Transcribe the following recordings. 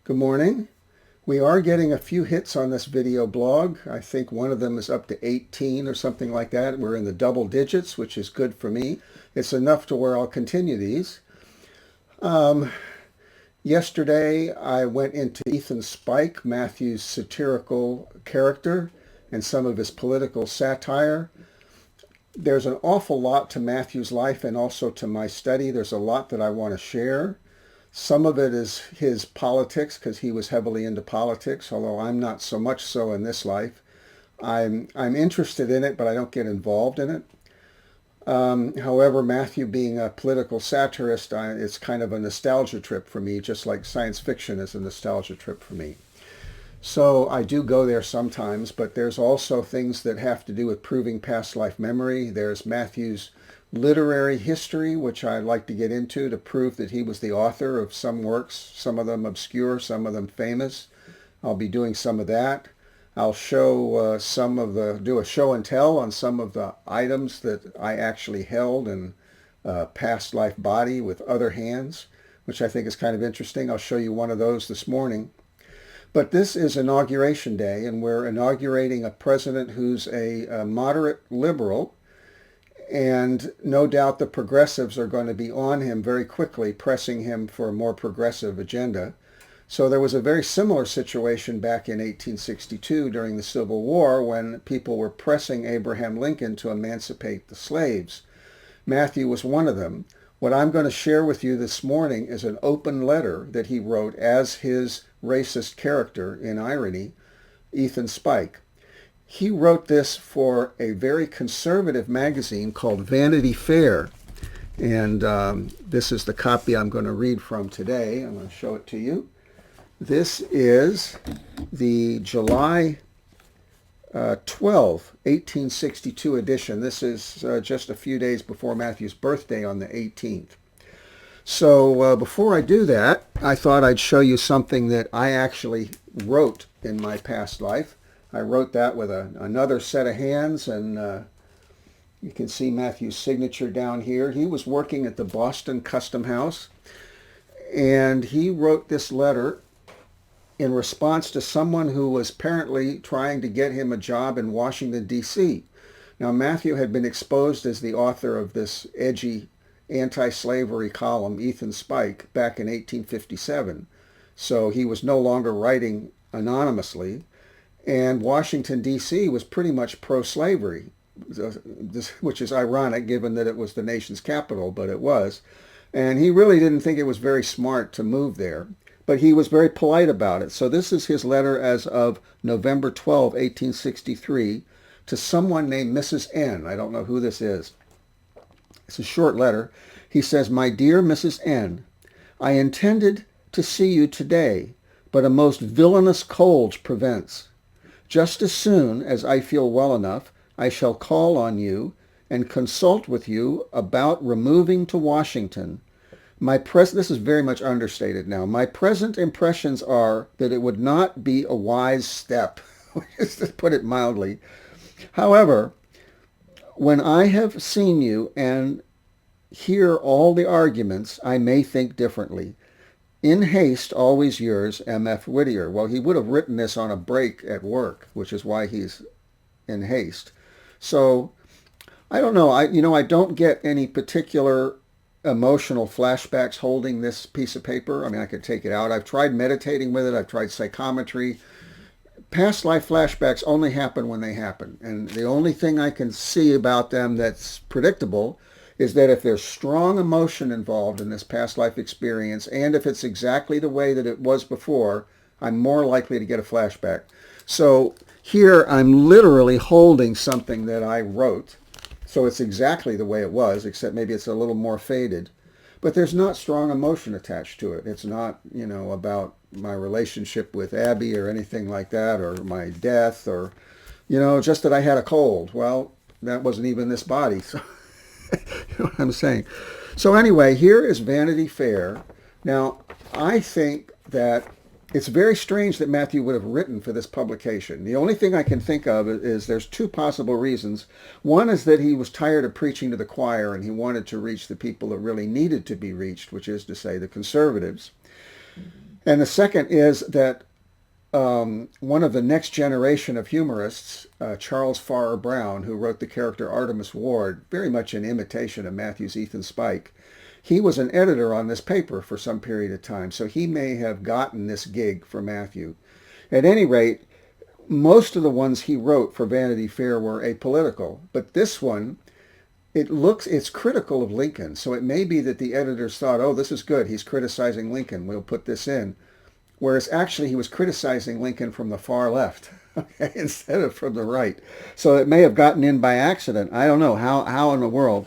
Good morning. We are getting a few hits on this video blog. I think one of them is up to 18 or something like that. We're in the double digits, which is good for me. It's enough to where I'll continue these. Yesterday, I went into Ethan Spike, Matthew's satirical character, and some of his political satire. There's an awful lot to Matthew's life and also to my study. There's a lot that I want to share. Some of it is his politics, because he was heavily into politics, although I'm not so much so in this life. I'm interested in it, but I don't get involved in it. However, Matthew being a political satirist, it's kind of a nostalgia trip for me, just like science fiction is a nostalgia trip for me. So I do go there sometimes, but there's also things that have to do with proving past life memory. There's Matthew's literary history, which I'd like to get into to prove that he was the author of some works, some of them obscure, some of them famous. I'll be doing some of that. I'll show do a show and tell on some of the items that I actually held in past life body with other hands, which I think is kind of interesting. I'll show you one of those this morning. But this is Inauguration Day, and we're inaugurating a president who's a moderate liberal, and no doubt the progressives are going to be on him very quickly, pressing him for a more progressive agenda. So there was a very similar situation back in 1862 during the Civil War when people were pressing Abraham Lincoln to emancipate the slaves. Matthew was one of them. What I'm going to share with you this morning is an open letter that he wrote as his racist character in irony, Ethan Spike. He wrote this for a very conservative magazine called Vanity Fair. And this is the copy I'm going to read from today. I'm going to show it to you. This is the July 12, 1862 edition. This is just a few days before Matthew's birthday on the 18th. So before I do that, I thought I'd show you something that I actually wrote in my past life. I wrote that with another set of hands, and you can see Matthew's signature down here. He was working at the Boston Custom House, and he wrote this letter in response to someone who was apparently trying to get him a job in Washington, D.C. Now, Matthew had been exposed as the author of this edgy anti-slavery column, Ethan Spike, back in 1857. So he was no longer writing anonymously. And Washington, D.C. was pretty much pro-slavery, which is ironic given that it was the nation's capital, but it was. And he really didn't think it was very smart to move there, but he was very polite about it. So this is his letter as of November 12, 1863, to someone named Mrs. N. I don't know who this is. It's a short letter. He says, "My dear Mrs. N, I intended to see you today, but a most villainous cold prevents. Just as soon as I feel well enough, I shall call on you and consult with you about removing to Washington. This is very much understated now. My present impressions are that it would not be a wise step," just to put it mildly. "However, when I have seen you and hear all the arguments, I may think differently. In haste, always yours, M.F. Whittier." Well, he would have written this on a break at work, which is why he's in haste. So, I don't know. I don't get any particular emotional flashbacks holding this piece of paper. I mean, I could take it out. I've tried meditating with it. I've tried psychometry. Past life flashbacks only happen when they happen. And the only thing I can see about them that's predictable is that if there's strong emotion involved in this past life experience, and if it's exactly the way that it was before, I'm more likely to get a flashback. So here I'm literally holding something that I wrote. So it's exactly the way it was, except maybe it's a little more faded. But there's not strong emotion attached to it. It's not, about my relationship with Abby or anything like that, or my death, or, just that I had a cold. Well, that wasn't even this body. So you know what I'm saying? So anyway, here is Vanity Fair. Now, I think that it's very strange that Matthew would have written for this publication. The only thing I can think of is there's two possible reasons. One is that he was tired of preaching to the choir and he wanted to reach the people that really needed to be reached, which is to say the conservatives. And the second is that one of the next generation of humorists, Charles Farrar Brown, who wrote the character Artemus Ward, very much in imitation of Matthew's Ethan Spike, he was an editor on this paper for some period of time, so he may have gotten this gig for Matthew. At any rate, most of the ones he wrote for Vanity Fair were apolitical, but this one, it's critical of Lincoln, so it may be that the editors thought, oh, this is good, he's criticizing Lincoln, we'll put this in. Whereas actually he was criticizing Lincoln from the far left, okay, instead of from the right. So it may have gotten in by accident. I don't know how in the world.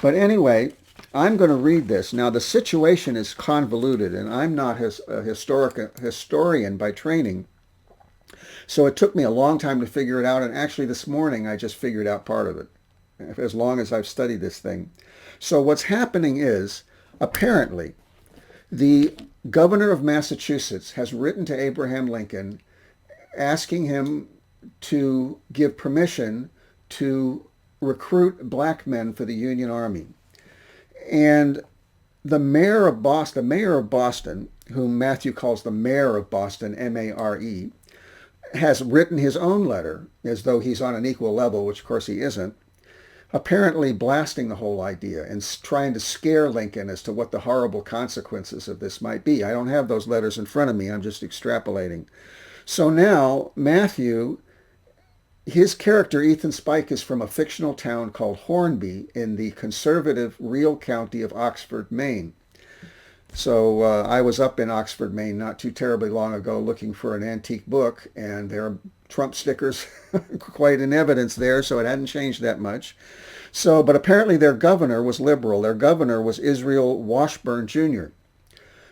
But anyway, I'm going to read this. Now the situation is convoluted, and I'm not a historian by training. So it took me a long time to figure it out, and actually this morning I just figured out part of it, as long as I've studied this thing. So what's happening is, apparently, the governor of Massachusetts has written to Abraham Lincoln asking him to give permission to recruit black men for the Union Army. And the mayor of Boston, whom Matthew calls the mayor of Boston, M-A-R-E, has written his own letter as though he's on an equal level, which of course he isn't, apparently blasting the whole idea and trying to scare Lincoln as to what the horrible consequences of this might be. I don't have those letters in front of me. I'm just extrapolating. So now Matthew, his character Ethan Spike, is from a fictional town called Hornby in the conservative real county of Oxford, Maine. So I was up in Oxford, Maine not too terribly long ago looking for an antique book, and there are Trump stickers quite in evidence there, so it hadn't changed that much. So, but apparently their governor was liberal. Their governor was Israel Washburn Jr.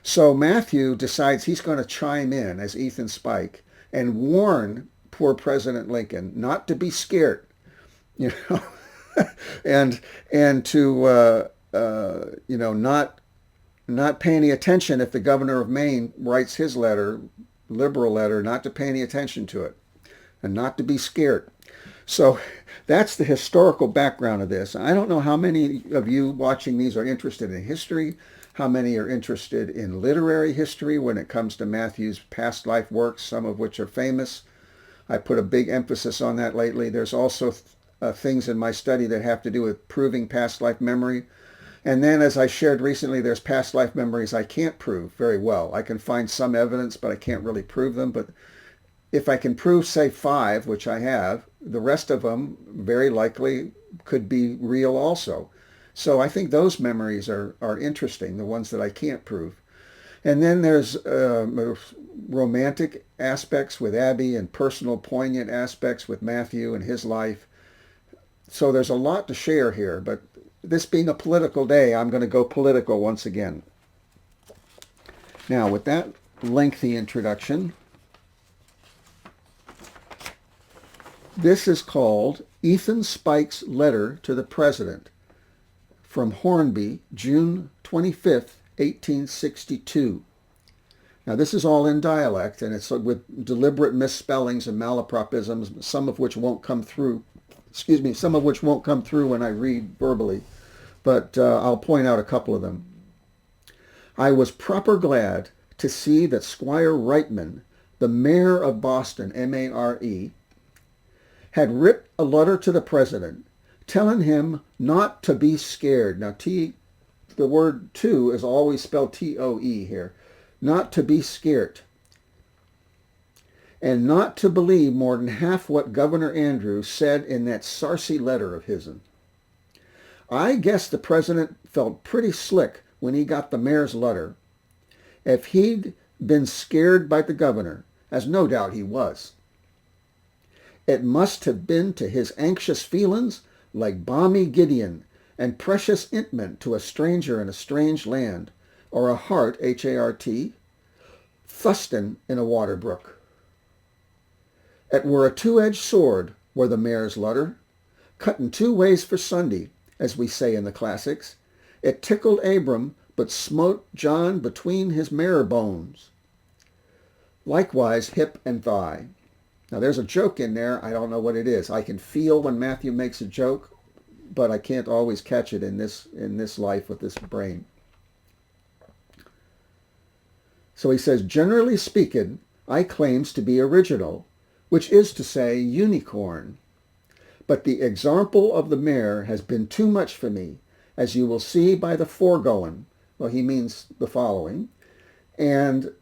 So Matthew decides he's going to chime in as Ethan Spike and warn poor President Lincoln not to be scared, you know, and to not pay any attention if the governor of Maine writes his letter, liberal letter, not to pay any attention to it and not to be scared. So that's the historical background of this. I don't know how many of you watching these are interested in history, how many are interested in literary history when it comes to Matthew's past life works, some of which are famous. I put a big emphasis on that lately. There's also things in my study that have to do with proving past life memory. And then, as I shared recently, there's past life memories I can't prove very well. I can find some evidence, but I can't really prove them. But if I can prove, say, 5, which I have, the rest of them very likely could be real also. So I think those memories are interesting, the ones that I can't prove. And then there's romantic aspects with Abby and personal poignant aspects with Matthew and his life. So there's a lot to share here, but this being a political day, I'm going to go political once again. Now, with that lengthy introduction, this is called Ethan Spike's Letter to the President from Hornby, June 25th, 1862. Now, this is all in dialect, and it's with deliberate misspellings and malapropisms, some of which won't come through. Some of which won't come through when I read verbally, but I'll point out a couple of them. I was proper glad to see that Squire Reitman, the mayor of Boston, M-A-R-E, had writ a letter to the president telling him not to be scared. Now, the word to is always spelled T-O-E here. Not to be scared. And not to believe more than half what Governor Andrews said in that sarcy letter of his'n. I guess the president felt pretty slick when he got the mayor's letter. If he'd been scared by the governor, as no doubt he was, it must have been to his anxious feelings like balmy Gideon and precious intment to a stranger in a strange land, or a hart, H-A-R-T, thustin in a water brook. It were a two-edged sword, were the mayor's letter, cut in 2 ways for Sunday, as we say in the classics. It tickled Abram, but smote John between his marrow bones. Likewise hip and thigh. Now there's a joke in there. I don't know what it is. I can feel when Matthew makes a joke, but I can't always catch it in this life with this brain. So he says, generally speaking, I claims to be original, which is to say unicorn. But the example of the mare has been too much for me, as you will see by the foregoing. Well, he means the following. And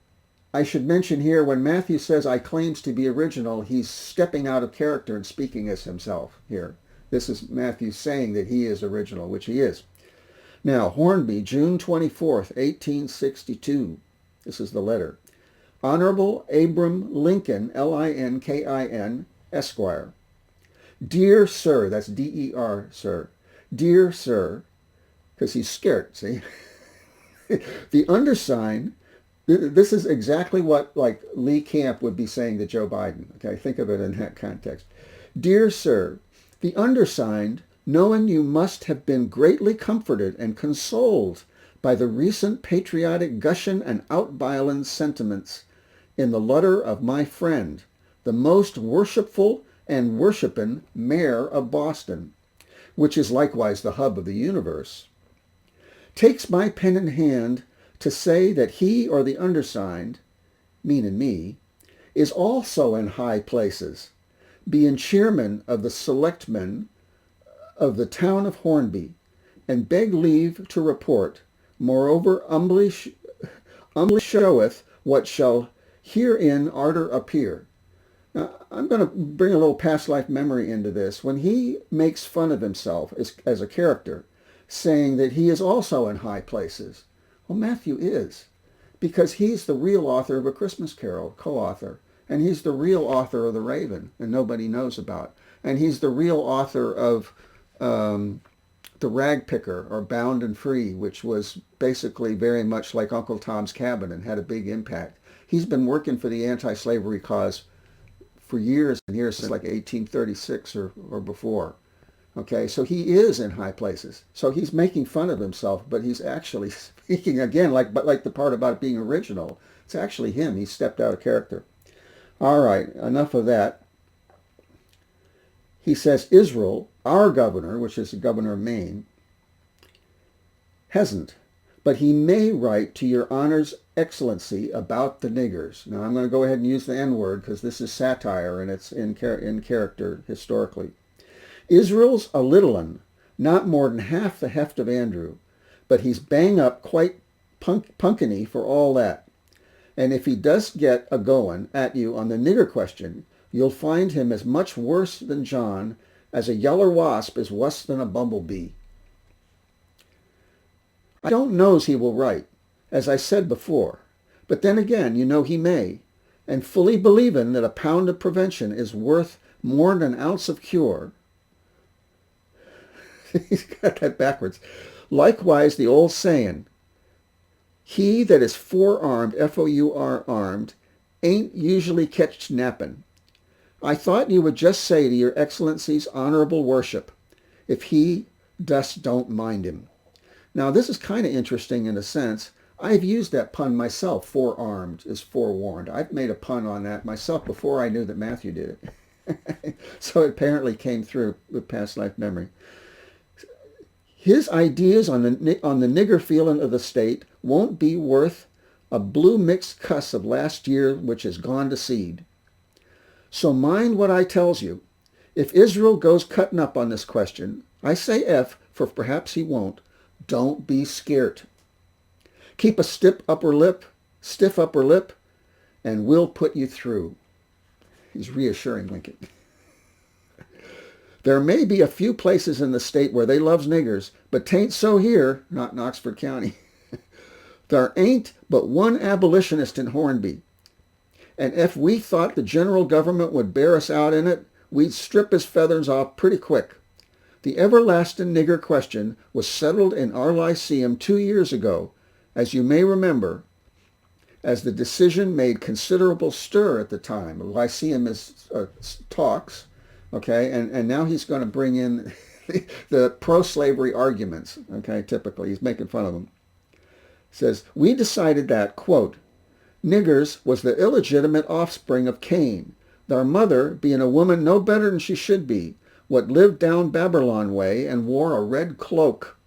I should mention here, when Matthew says, I claims to be original, he's stepping out of character and speaking as himself here. This is Matthew saying that he is original, which he is. Now, Hornby, June 24th, 1862. This is the letter. Honorable Abram Lincoln, Linkin, Esquire. Dear Sir, that's D-E-R, sir. Dear Sir, because he's scared, see? The undersigned, this is exactly what like Lee Camp would be saying to Joe Biden. Okay, think of it in that context. Dear Sir, the undersigned, knowing you must have been greatly comforted and consoled by the recent patriotic gushing and outviolent sentiments in the letter of my friend, the most worshipful and worshiping mayor of Boston, which is likewise the hub of the universe, takes my pen in hand to say that he or the undersigned, meaning me, is also in high places, being chairman of the selectmen of the town of Hornby, and beg leave to report, moreover humbly showeth what shall herein arter appear. Now, I'm going to bring a little past life memory into this. When he makes fun of himself as a character, saying that he is also in high places, well, Matthew is, because he's the real author of A Christmas Carol, co-author, and he's the real author of The Raven, and nobody knows about, and he's the real author of The Rag Picker, or Bound and Free, which was basically very much like Uncle Tom's Cabin and had a big impact. He's been working for the anti-slavery cause for years and years, since like 1836 or before. Okay, so he is in high places. So he's making fun of himself, but he's actually speaking again, like the part about being original. It's actually him. He stepped out of character. All right, enough of that. He says, Israel, our governor, which is the governor of Maine, hasn't, but he may write to your honor's excellency about the niggers. Now, I'm going to go ahead and use the N-word because this is satire and it's in character historically. Israel's a little un, not more than half the heft of Andrew, but he's bang up quite punkany for all that. And if he does get a going at you on the nigger question, you'll find him as much worse than John as a yeller wasp is worse than a bumblebee. I don't know's he will write, as I said before, but then again, you know he may, and fully believing that a pound of prevention is worth more than an ounce of cure. He's got that backwards. Likewise, the old saying, he that is forearmed, F-O-U-R armed, ain't usually catched napping. I thought you would just say to your excellency's honorable worship, if he don't mind him. Now, this is kind of interesting in a sense. I've used that pun myself. Forearmed is forewarned. I've made a pun on that myself before I knew that Matthew did it. So it apparently came through with past life memory. His ideas on the nigger feeling of the state won't be worth a blue mixed cuss of last year which has gone to seed. So mind what I tells you. If Israel goes cutting up on this question, I say F, for perhaps he won't, don't be scared. Keep a stiff upper lip, and we'll put you through. He's reassuring Lincoln. There may be a few places in the state where they loves niggers, but 'tain't so here, not in Oxford County. There ain't but one abolitionist in Hornby, and if we thought the general government would bear us out in it, we'd strip his feathers off pretty quick. The everlasting nigger question was settled in our Lyceum 2 years ago, as you may remember, as the decision made considerable stir at the time. Lyceum is talks, okay, and now he's going to bring in the pro-slavery arguments, okay, typically. He's making fun of them. Says, we decided that, quote, niggers was the illegitimate offspring of Cain, their mother being a woman no better than she should be, what lived down Babylon way and wore a red cloak.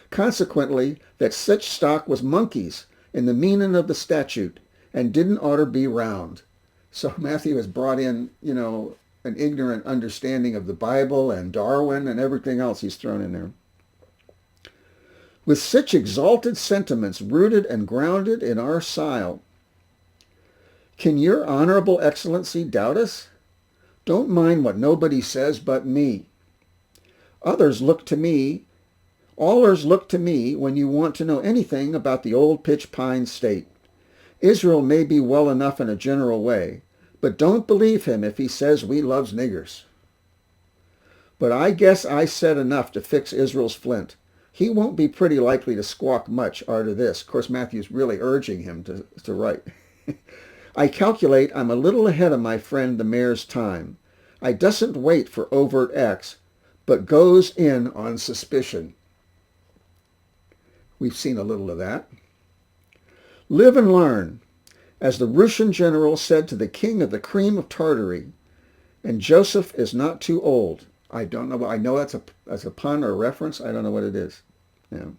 Consequently, that such stock was monkeys, and the meaning of the statute, and didn't oughter be round. So Matthew has brought in, an ignorant understanding of the Bible and Darwin and everything else he's thrown in there. With such exalted sentiments rooted and grounded in our sile, can your honorable excellency doubt us? Don't mind what nobody says but me. Allers look to me when you want to know anything about the old pitch pine state. Israel may be well enough in a general way, but don't believe him if he says we loves niggers. But I guess I said enough to fix Israel's flint. He won't be pretty likely to squawk much arter this. Of course, Matthew's really urging him to write. I calculate I'm a little ahead of my friend the mayor's time. I doesn't wait for overt acts, but goes in on suspicion. We've seen a little of that. Live and learn, as the Russian general said to the king of the cream of Tartary, and Joseph is not too old. I don't know. I know that's a pun or a reference. I don't know what it is. Yeah.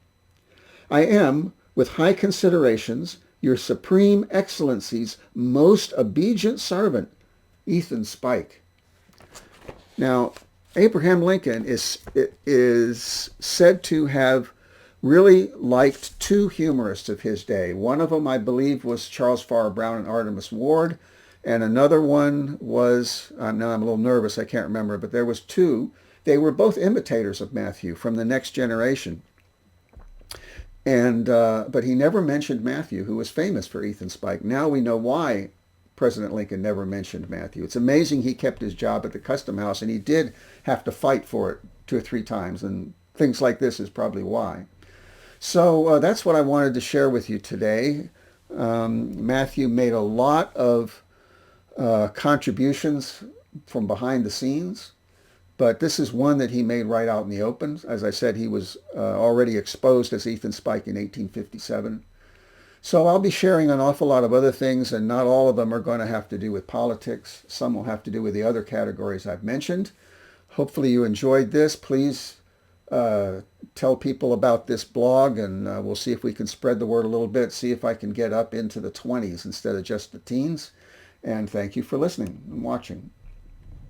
I am, with high considerations, your supreme excellency's most obedient servant, Ethan Spike. Now, Abraham Lincoln is said to have really liked two humorists of his day. One of them, I believe, was Charles Farrar Brown and Artemus Ward, and another one was, now I'm a little nervous, I can't remember, but there was two. They were both imitators of Matthew from the next generation. And but he never mentioned Matthew, who was famous for Ethan Spike. Now we know why President Lincoln never mentioned Matthew. It's amazing he kept his job at the Custom House, and he did have to fight for it 2 or 3 times, and things like this is probably why. So that's what I wanted to share with you today. Matthew made a lot of contributions from behind the scenes, but this is one that he made right out in the open. As I said, he was already exposed as Ethan Spike in 1857. So I'll be sharing an awful lot of other things, and not all of them are going to have to do with politics. Some will have to do with the other categories I've mentioned. Hopefully you enjoyed this. Please tell people about this blog, and we'll see if we can spread the word a little bit, see if I can get up into the 20s instead of just the teens. And thank you for listening and watching.